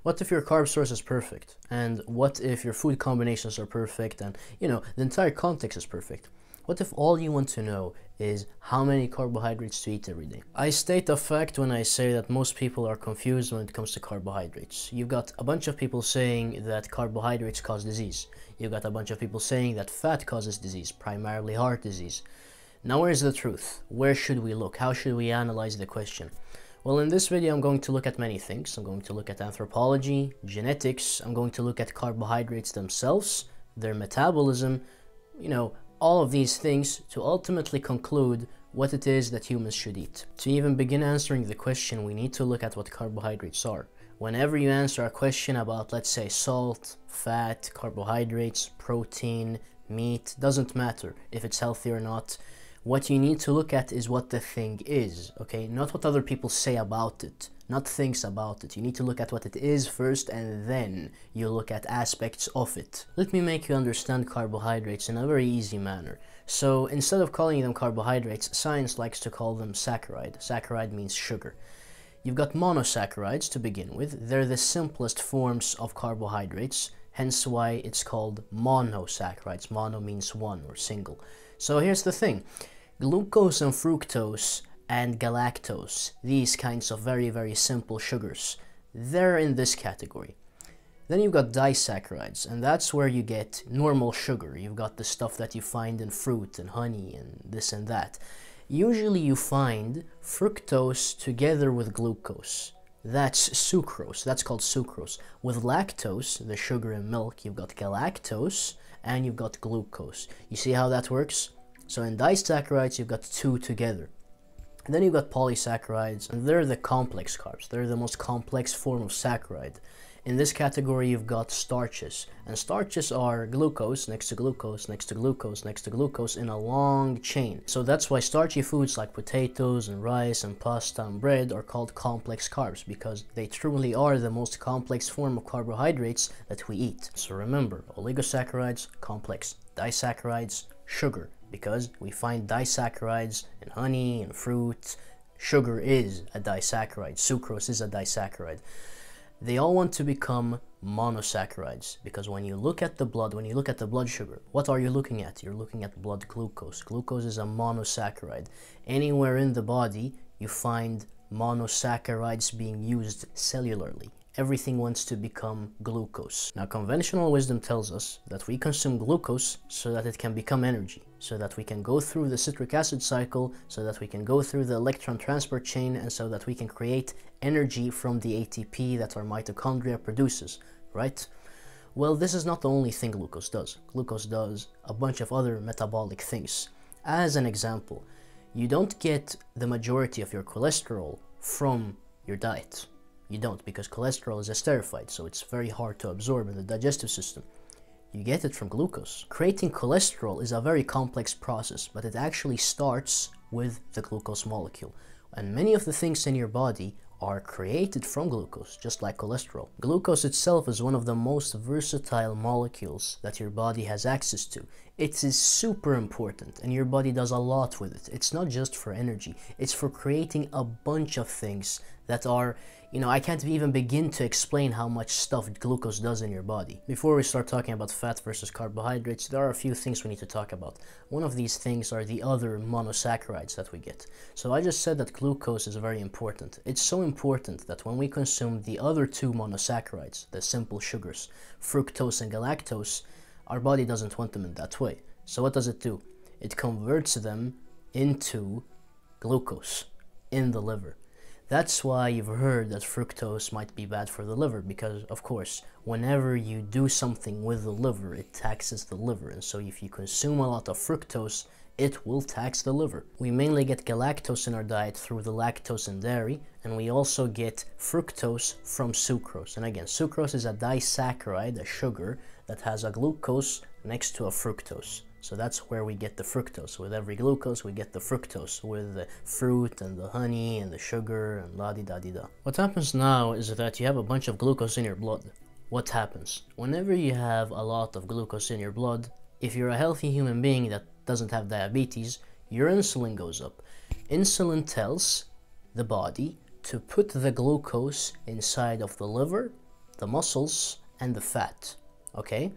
What if your carb source is perfect? And what if your food combinations are perfect and, the entire context is perfect? What if all you want to know is how many carbohydrates to eat every day? I state a fact when I say that most people are confused when it comes to carbohydrates. You've got a bunch of people saying that carbohydrates cause disease. You've got a bunch of people saying that fat causes disease, primarily heart disease. Now where's the truth? Where should we look? How should we analyze the question? Well, in this video I'm going to look at many things. I'm going to look at anthropology, genetics, I'm going to look at carbohydrates themselves, their metabolism, all of these things to ultimately conclude what it is that humans should eat. To even begin answering the question, we need to look at what carbohydrates are. Whenever you answer a question about, let's say, salt, fat, carbohydrates, protein, meat, doesn't matter if it's healthy or not. What you need to look at is what the thing is, okay? Not what other people say about it, not things about it. You need to look at what it is first, and then you look at aspects of it. Let me make you understand carbohydrates in a very easy manner. So instead of calling them carbohydrates, science likes to call them saccharide. Saccharide means sugar. You've got monosaccharides to begin with. They're the simplest forms of carbohydrates, hence why it's called monosaccharides. Mono means one or single. So here's the thing. Glucose and fructose and galactose, these kinds of very, very simple sugars, they're in this category. Then you've got disaccharides, and that's where you get normal sugar. You've got the stuff that you find in fruit and honey and this and that. Usually you find fructose together with glucose. That's sucrose. That's called sucrose. With lactose, the sugar in milk, you've got galactose and you've got glucose. You see how that works? So in disaccharides, you've got two together. And then you've got polysaccharides, and they're the complex carbs. They're the most complex form of saccharide. In this category, you've got starches. And starches are glucose next to glucose next to glucose next to glucose in a long chain. So that's why starchy foods like potatoes and rice and pasta and bread are called complex carbs, because they truly are the most complex form of carbohydrates that we eat. So remember, oligosaccharides, complex. Disaccharides, sugar. Because we find disaccharides in honey and fruit. Sugar is a disaccharide. Sucrose is a disaccharide. They all want to become monosaccharides, because when you look at the blood sugar, what are you looking at? You're looking at blood glucose. Glucose is a monosaccharide. Anywhere in the body, you find monosaccharides being used cellularly. Everything wants to become glucose. Now, conventional wisdom tells us that we consume glucose so that it can become energy, so that we can go through the citric acid cycle, so that we can go through the electron transport chain, and so that we can create energy from the ATP that our mitochondria produces, right? Well, this is not the only thing glucose does. Glucose does a bunch of other metabolic things. As an example, you don't get the majority of your cholesterol from your diet. You don't, because cholesterol is esterified, so it's very hard to absorb in the digestive system. You get it from glucose. Creating cholesterol is a very complex process, but it actually starts with the glucose molecule. And many of the things in your body are created from glucose, just like cholesterol. Glucose itself is one of the most versatile molecules that your body has access to. It is super important, and your body does a lot with it. It's not just for energy, it's for creating a bunch of things that are, I can't even begin to explain how much stuff glucose does in your body. Before we start talking about fat versus carbohydrates, there are a few things we need to talk about. One of these things are the other monosaccharides that we get. So I just said that glucose is very important. It's so important that when we consume the other two monosaccharides, the simple sugars, fructose and galactose, our body doesn't want them in that way. So what does it do? It converts them into glucose in the liver. That's why you've heard that fructose might be bad for the liver, because, of course, whenever you do something with the liver, it taxes the liver. And so if you consume a lot of fructose, it will tax the liver. We mainly get galactose in our diet through the lactose in dairy, and we also get fructose from sucrose. And again, sucrose is a disaccharide, a sugar, that has a glucose next to a fructose. So that's where we get the fructose. With every glucose, we get the fructose with the fruit and the honey and the sugar and la-di-da-di-da. What happens now is that you have a bunch of glucose in your blood. What happens? Whenever you have a lot of glucose in your blood, if you're a healthy human being that doesn't have diabetes, your insulin goes up. Insulin tells the body to put the glucose inside of the liver the muscles, and the fat, okay?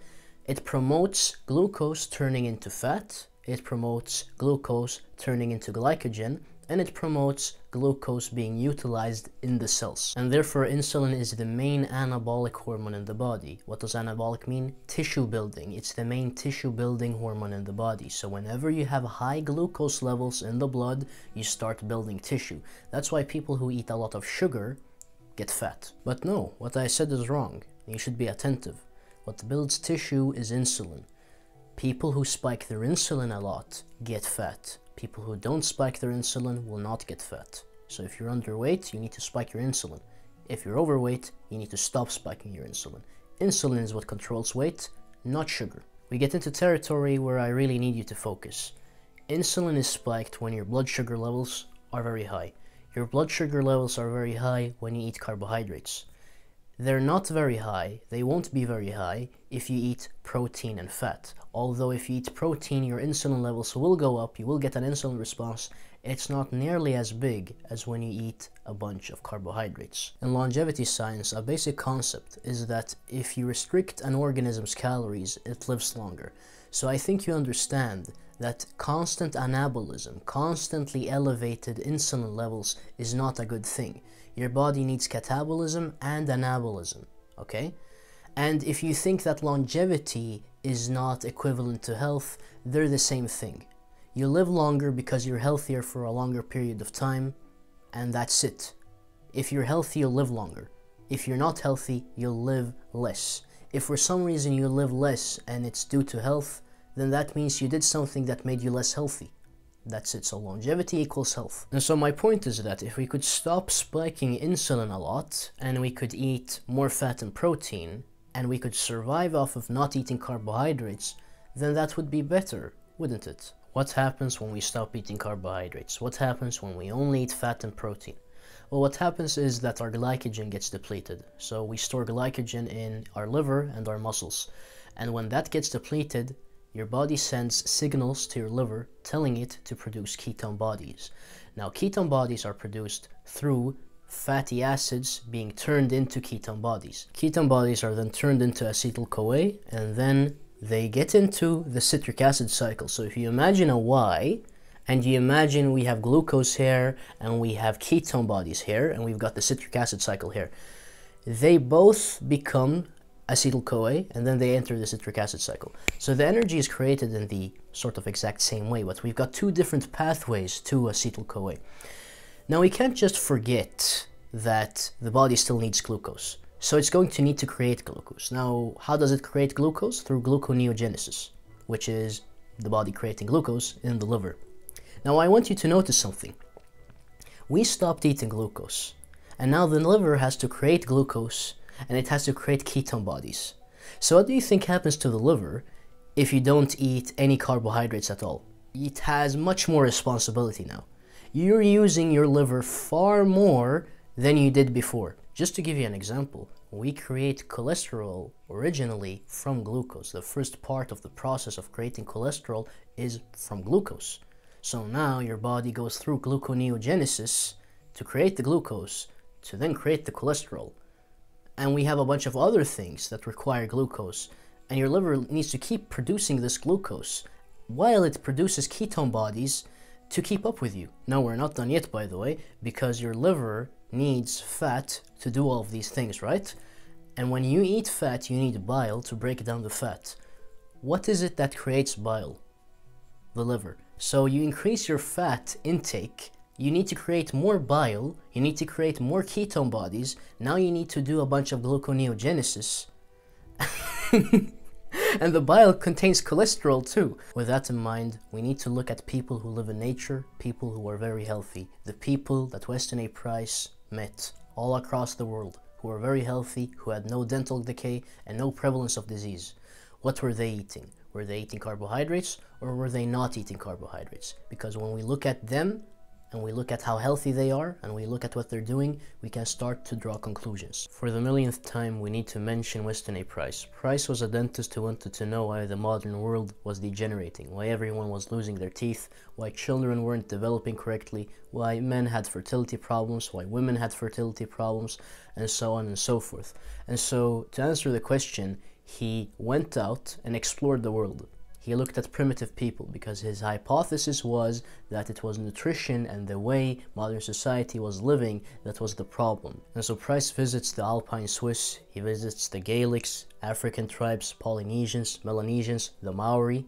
It promotes glucose turning into fat, it promotes glucose turning into glycogen, and it promotes glucose being utilized in the cells. And therefore insulin is the main anabolic hormone in the body. What does anabolic mean? Tissue building. It's the main tissue building hormone in the body. So whenever you have high glucose levels in the blood, you start building tissue. That's why people who eat a lot of sugar get fat. But no, what I said is wrong. You should be attentive. What builds tissue is insulin. People who spike their insulin a lot get fat. People who don't spike their insulin will not get fat. So if you're underweight, you need to spike your insulin. If you're overweight, you need to stop spiking your insulin. Insulin is what controls weight, not sugar. We get into territory where I really need you to focus. Insulin is spiked when your blood sugar levels are very high. Your blood sugar levels are very high when you eat carbohydrates. They're not very high, they won't be very high if you eat protein and fat. Although if you eat protein, your insulin levels will go up, you will get an insulin response. It's not nearly as big as when you eat a bunch of carbohydrates. In longevity science, a basic concept is that if you restrict an organism's calories, it lives longer. So I think you understand that constant anabolism, constantly elevated insulin levels is not a good thing. Your body needs catabolism and anabolism, okay? And if you think that longevity is not equivalent to health, they're the same thing. You live longer because you're healthier for a longer period of time, and that's it. If you're healthy, you'll live longer. If you're not healthy, you'll live less. If for some reason you live less and it's due to health, then that means you did something that made you less healthy. That's it. So longevity equals health. And so my point is that if we could stop spiking insulin a lot, and we could eat more fat and protein, and we could survive off of not eating carbohydrates, then that would be better, wouldn't it? What happens when we stop eating carbohydrates? What happens when we only eat fat and protein? Well, what happens is that our glycogen gets depleted. So we store glycogen in our liver and our muscles. And when that gets depleted, your body sends signals to your liver telling it to produce ketone bodies. Now, ketone bodies are produced through fatty acids being turned into ketone bodies. Ketone bodies are then turned into acetyl-CoA, and then they get into the citric acid cycle. So if you imagine a Y, and you imagine we have glucose here, and we have ketone bodies here, and we've got the citric acid cycle here, they both become acetyl-CoA, and then they enter the citric acid cycle. So the energy is created in the sort of exact same way, but we've got two different pathways to acetyl-CoA. Now we can't just forget that the body still needs glucose. So it's going to need to create glucose. Now, how does it create glucose? Through gluconeogenesis, which is the body creating glucose in the liver. Now I want you to notice something. We stopped eating glucose, and now the liver has to create glucose, and it has to create ketone bodies. So what do you think happens to the liver if you don't eat any carbohydrates at all? It has much more responsibility now. You're using your liver far more than you did before. Just to give you an example, we create cholesterol originally from glucose. The first part of the process of creating cholesterol is from glucose. So now your body goes through gluconeogenesis to create the glucose, to then create the cholesterol. And we have a bunch of other things that require glucose, and your liver needs to keep producing this glucose while it produces ketone bodies to keep up with you. Now, we're not done yet, by the way, because your liver needs fat to do all of these things, right? And when you eat fat, you need bile to break down the fat. What is it that creates bile? The liver. So you increase your fat intake, you need to create more bile, you need to create more ketone bodies, now you need to do a bunch of gluconeogenesis. And the bile contains cholesterol too. With that in mind, we need to look at people who live in nature, people who are very healthy, the people that Weston A. Price met all across the world, who are very healthy, who had no dental decay and no prevalence of disease. What were they eating? Were they eating carbohydrates, or were they not eating carbohydrates? Because when we look at them, and we look at how healthy they are, and we look at what they're doing, we can start to draw conclusions. For the millionth time, we need to mention Weston A. Price. Price was a dentist who wanted to know why the modern world was degenerating, why everyone was losing their teeth, why children weren't developing correctly, why men had fertility problems, why women had fertility problems, and so on and so forth. And so, to answer the question, he went out and explored the world. He looked at primitive people because his hypothesis was that it was nutrition and the way modern society was living that was the problem. And so Price visits the Alpine Swiss, he visits the Gaelics, African tribes, Polynesians, Melanesians, the Maori,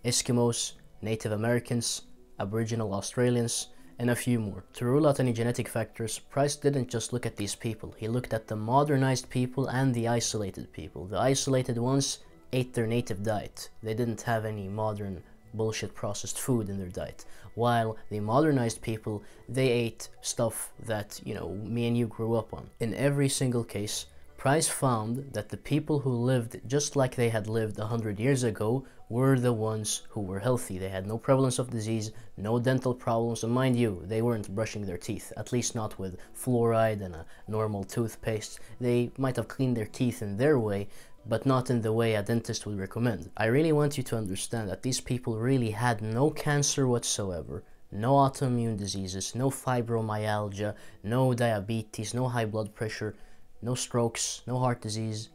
Eskimos, Native Americans, Aboriginal Australians, and a few more. To rule out any genetic factors, Price didn't just look at these people. He looked at the modernized people and the isolated people. The isolated ones ate their native diet. They didn't have any modern bullshit processed food in their diet. While the modernized people, they ate stuff that, me and you grew up on. In every single case, Price found that the people who lived just like they had lived 100 years ago were the ones who were healthy. They had no prevalence of disease, no dental problems, and mind you, they weren't brushing their teeth, at least not with fluoride and a normal toothpaste. They might have cleaned their teeth in their way, but not in the way a dentist would recommend. I really want you to understand that these people really had no cancer whatsoever, no autoimmune diseases, no fibromyalgia, no diabetes, no high blood pressure, no strokes, no heart disease,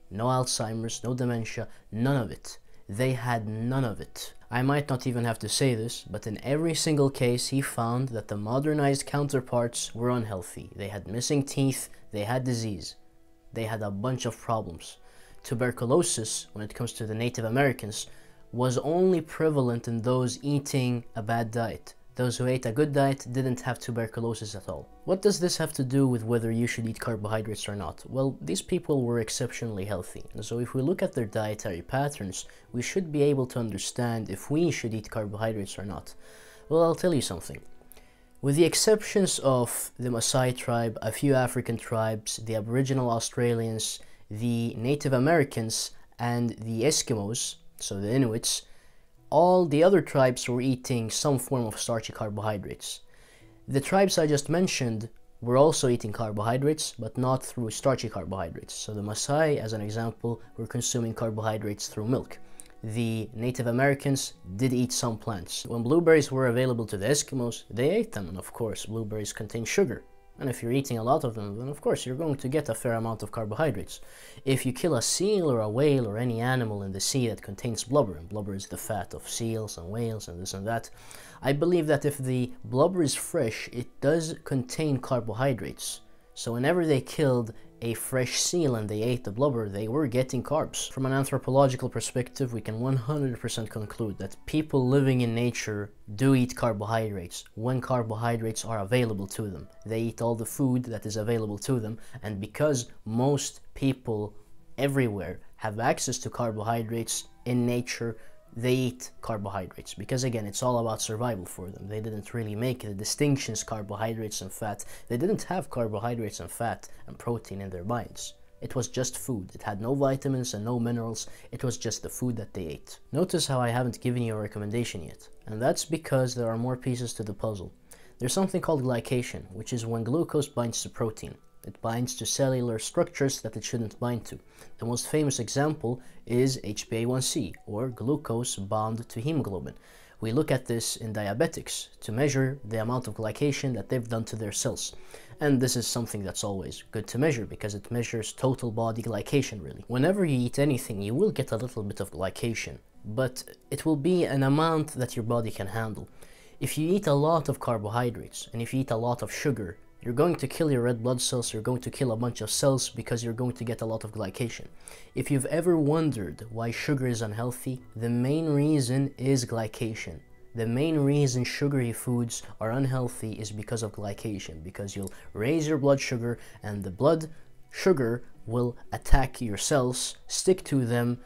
no Alzheimer's, no dementia, none of it. They had none of it. I might not even have to say this, but in every single case he found that the modernized counterparts were unhealthy. They had missing teeth, they had disease, they had a bunch of problems. Tuberculosis, when it comes to the Native Americans, was only prevalent in those eating a bad diet. Those who ate a good diet didn't have tuberculosis at all. What does this have to do with whether you should eat carbohydrates or not? Well, these people were exceptionally healthy, and so if we look at their dietary patterns, we should be able to understand if we should eat carbohydrates or not. Well, I'll tell you something. With the exceptions of the Maasai tribe, a few African tribes, the Aboriginal Australians, the Native Americans, and the Eskimos, so the Inuits, all the other tribes were eating some form of starchy carbohydrates. The tribes I just mentioned were also eating carbohydrates, but not through starchy carbohydrates. So the Maasai, as an example, were consuming carbohydrates through milk. The Native Americans did eat some plants. When blueberries were available to the Eskimos, they ate them, and of course blueberries contain sugar. And if you're eating a lot of them, then of course you're going to get a fair amount of carbohydrates. If you kill a seal or a whale or any animal in the sea that contains blubber, and blubber is the fat of seals and whales and this and that, I believe that if the blubber is fresh, it does contain carbohydrates. So whenever they killed a fresh seal and they ate the blubber, they were getting carbs. From an anthropological perspective, we can 100% conclude that people living in nature do eat carbohydrates when carbohydrates are available to them. They eat all the food that is available to them, and because most people everywhere have access to carbohydrates in nature, they eat carbohydrates because, again, it's all about survival for them. They didn't really make the distinctions carbohydrates and fat. They didn't have carbohydrates and fat and protein in their minds. It was just food. It had no vitamins and no minerals. It was just the food that they ate. Notice how I haven't given you a recommendation yet, and that's because there are more pieces to the puzzle. There's something called glycation, which is when glucose binds to protein. It binds to cellular structures that it shouldn't bind to. The most famous example is HbA1c, or glucose bound to hemoglobin. We look at this in diabetics to measure the amount of glycation that they've done to their cells. And this is something that's always good to measure because it measures total body glycation, really. Whenever you eat anything, you will get a little bit of glycation, but it will be an amount that your body can handle. If you eat a lot of carbohydrates and if you eat a lot of sugar, you're going to kill your red blood cells, you're going to kill a bunch of cells because you're going to get a lot of glycation. If you've ever wondered why sugar is unhealthy, the main reason is glycation. The main reason sugary foods are unhealthy is because of glycation, because you'll raise your blood sugar and the blood sugar will attack your cells, stick to them,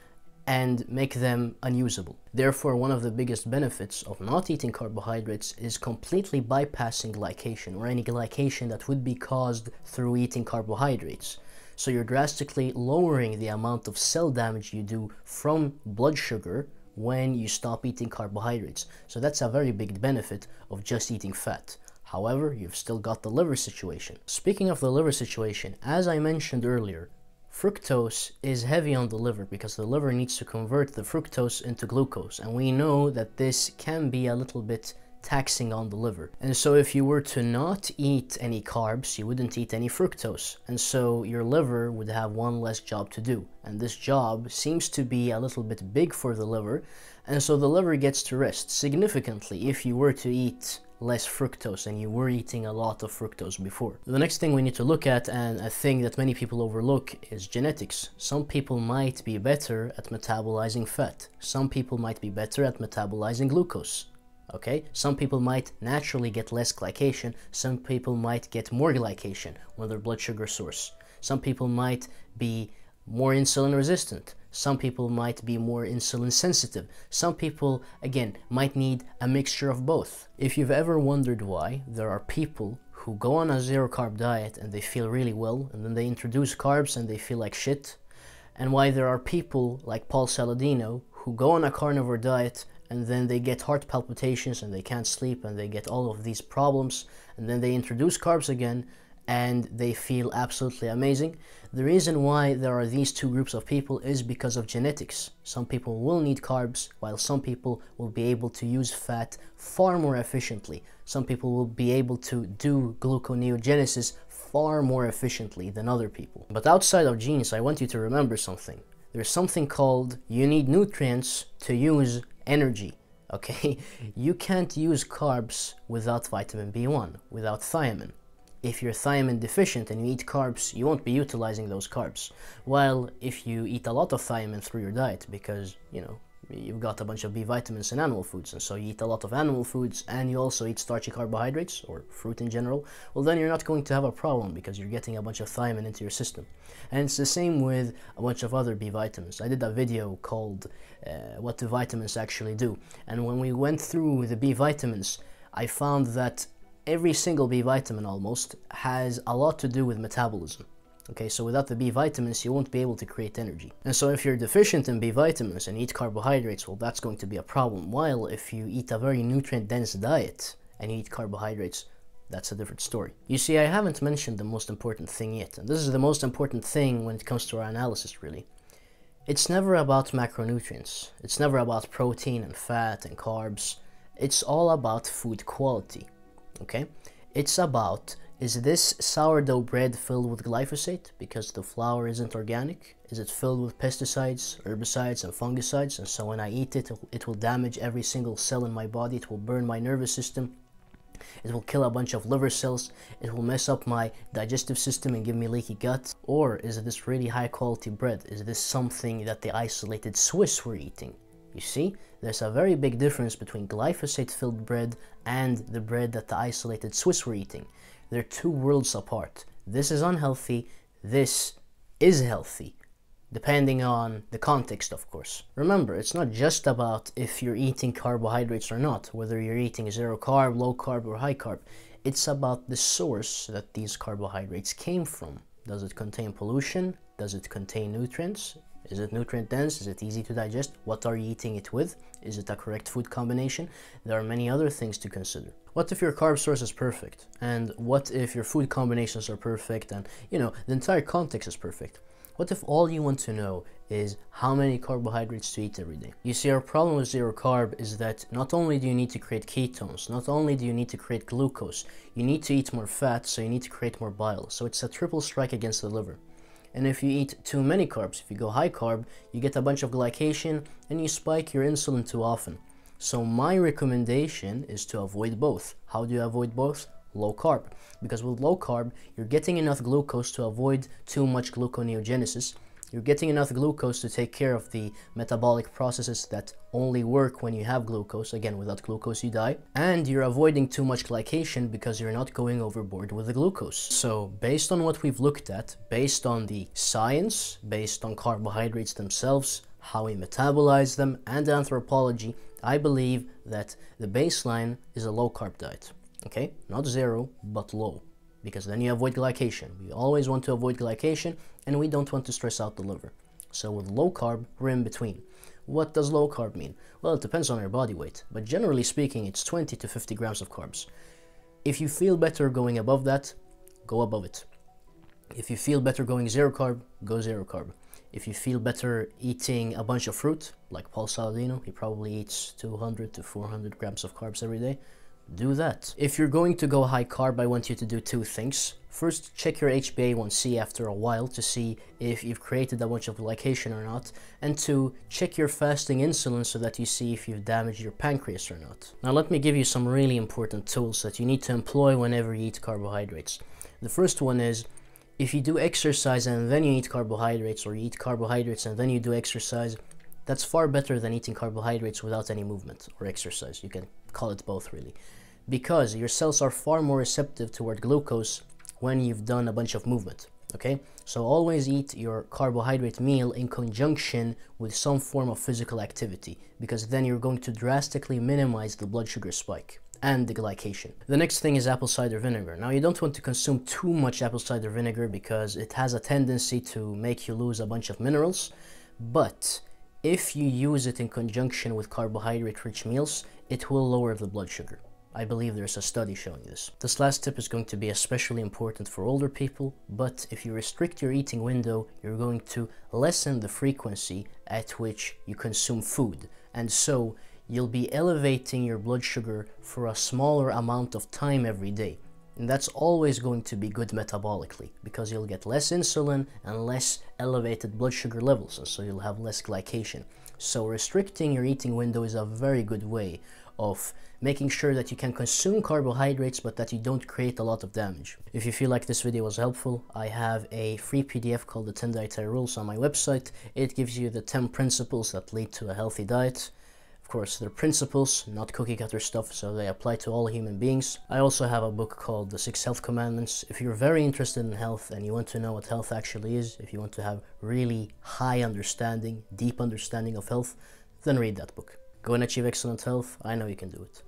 and make them unusable. Therefore, one of the biggest benefits of not eating carbohydrates is completely bypassing glycation, or any glycation that would be caused through eating carbohydrates. So you're drastically lowering the amount of cell damage you do from blood sugar when you stop eating carbohydrates. So that's a very big benefit of just eating fat. However, you've still got the liver situation. Speaking of the liver situation, as I mentioned earlier, fructose is heavy on the liver because the liver needs to convert the fructose into glucose, and we know that this can be a little bit taxing on the liver. And so if you were to not eat any carbs, you wouldn't eat any fructose, and so your liver would have one less job to do, and this job seems to be a little bit big for the liver, and so the liver gets to rest significantly if you were to eat less fructose and you were eating a lot of fructose before. The next thing we need to look at, and a thing that many people overlook, is genetics. Some people might be better at metabolizing fat. Some people might be better at metabolizing glucose. Okay, some people might naturally get less glycation, some people might get more glycation on their blood sugar source. Some people might be more insulin resistant. Some people might be more insulin sensitive. Some people, again, might need a mixture of both. If you've ever wondered why there are people who go on a zero carb diet and they feel really well, and then they introduce carbs and they feel like shit, and why there are people like Paul Saladino who go on a carnivore diet and then they get heart palpitations and they can't sleep and they get all of these problems, and then they introduce carbs again and they feel absolutely amazing. The reason why there are these two groups of people is because of genetics. Some people will need carbs, while some people will be able to use fat far more efficiently. Some people will be able to do gluconeogenesis far more efficiently than other people. But outside of genes, I want you to remember something. There's something called you need nutrients to use energy. Okay, you can't use carbs without vitamin B1, without thiamine. If you're thiamine deficient and you eat carbs, you won't be utilizing those carbs. While if you eat a lot of thiamine through your diet, because, you know, you've got a bunch of B vitamins in animal foods, and so you eat a lot of animal foods and you also eat starchy carbohydrates or fruit in general, well, then you're not going to have a problem because you're getting a bunch of thiamine into your system. And it's the same with a bunch of other B vitamins. I did a video called what do vitamins actually do, and when we went through the B vitamins, I found that every single B vitamin almost has a lot to do with metabolism. Okay, so without the B vitamins, you won't be able to create energy. And so if you're deficient in B vitamins and eat carbohydrates, well, that's going to be a problem. While if you eat a very nutrient-dense diet and you eat carbohydrates, that's a different story. You see, I haven't mentioned the most important thing yet, and this is the most important thing when it comes to our analysis, really. It's never about macronutrients. It's never about protein and fat and carbs. It's all about food quality, okay? It's about, is this sourdough bread filled with glyphosate because the flour isn't organic? Is it filled with pesticides, herbicides, and fungicides? And so when I eat it, it will damage every single cell in my body. It will burn my nervous system. It will kill a bunch of liver cells. It will mess up my digestive system and give me leaky gut. Or is this really high quality bread? Is this something that the isolated Swiss were eating? You see, there's a very big difference between glyphosate-filled bread and the bread that the isolated Swiss were eating. They're two worlds apart. This is unhealthy, this is healthy, depending on the context, of course. Remember, it's not just about if you're eating carbohydrates or not, whether you're eating zero carb, low carb, or high carb. It's about the source that these carbohydrates came from. Does it contain pollution? Does it contain nutrients? Is it nutrient dense? Is it easy to digest? What are you eating it with? Is it a correct food combination? There are many other things to consider. What if your carb source is perfect? And what if your food combinations are perfect and, you know, the entire context is perfect? What if all you want to know is how many carbohydrates to eat every day? You see, our problem with zero carb is that not only do you need to create ketones, not only do you need to create glucose, you need to eat more fat, so you need to create more bile. So it's a triple strike against the liver. And if you eat too many carbs, if you go high carb, you get a bunch of glycation and you spike your insulin too often. So my recommendation is to avoid both. How do you avoid both? Low carb. Because with low carb, you're getting enough glucose to avoid too much gluconeogenesis. You're getting enough glucose to take care of the metabolic processes that only work when you have glucose. Again, without glucose you die. And you're avoiding too much glycation because you're not going overboard with the glucose. So based on what we've looked at, based on the science, based on carbohydrates themselves, how we metabolize them, and anthropology, I believe that the baseline is a low carb diet. Okay, not zero, but low, because then you avoid glycation. We always want to avoid glycation, and we don't want to stress out the liver. So with low carb, we're in between. What does low carb mean? Well, it depends on your body weight, but generally speaking, it's 20 to 50 grams of carbs. If you feel better going above that, go above it. If you feel better going zero carb, go zero carb. If you feel better eating a bunch of fruit, like Paul Saladino, he probably eats 200 to 400 grams of carbs every day, do that. If you're going to go high carb, I want you to do two things. First, check your HbA1c after a while to see if you've created a bunch of glycation or not. And two, check your fasting insulin so that you see if you've damaged your pancreas or not. Now let me give you some really important tools that you need to employ whenever you eat carbohydrates. The first one is, if you do exercise and then you eat carbohydrates, or you eat carbohydrates and then you do exercise, that's far better than eating carbohydrates without any movement or exercise. You can call it both really. Because your cells are far more receptive toward glucose when you've done a bunch of movement, okay? So always eat your carbohydrate meal in conjunction with some form of physical activity, because then you're going to drastically minimize the blood sugar spike and the glycation. The next thing is apple cider vinegar. Now you don't want to consume too much apple cider vinegar because it has a tendency to make you lose a bunch of minerals, but if you use it in conjunction with carbohydrate-rich meals, it will lower the blood sugar. I believe there's a study showing this. This last tip is going to be especially important for older people, but if you restrict your eating window, you're going to lessen the frequency at which you consume food, and so you'll be elevating your blood sugar for a smaller amount of time every day. And that's always going to be good metabolically, because you'll get less insulin and less elevated blood sugar levels, and so you'll have less glycation. So restricting your eating window is a very good way of making sure that you can consume carbohydrates but that you don't create a lot of damage. If you feel like this video was helpful, I have a free PDF called the 10 Dietary Rules on my website. It gives you the 10 principles that lead to a healthy diet. Of course, they're principles, not cookie cutter stuff, so they apply to all human beings. I also have a book called The 6 Health Commandments. If you're very interested in health and you want to know what health actually is, if you want to have really high understanding, deep understanding of health, then read that book. Go and achieve excellent health. I know you can do it.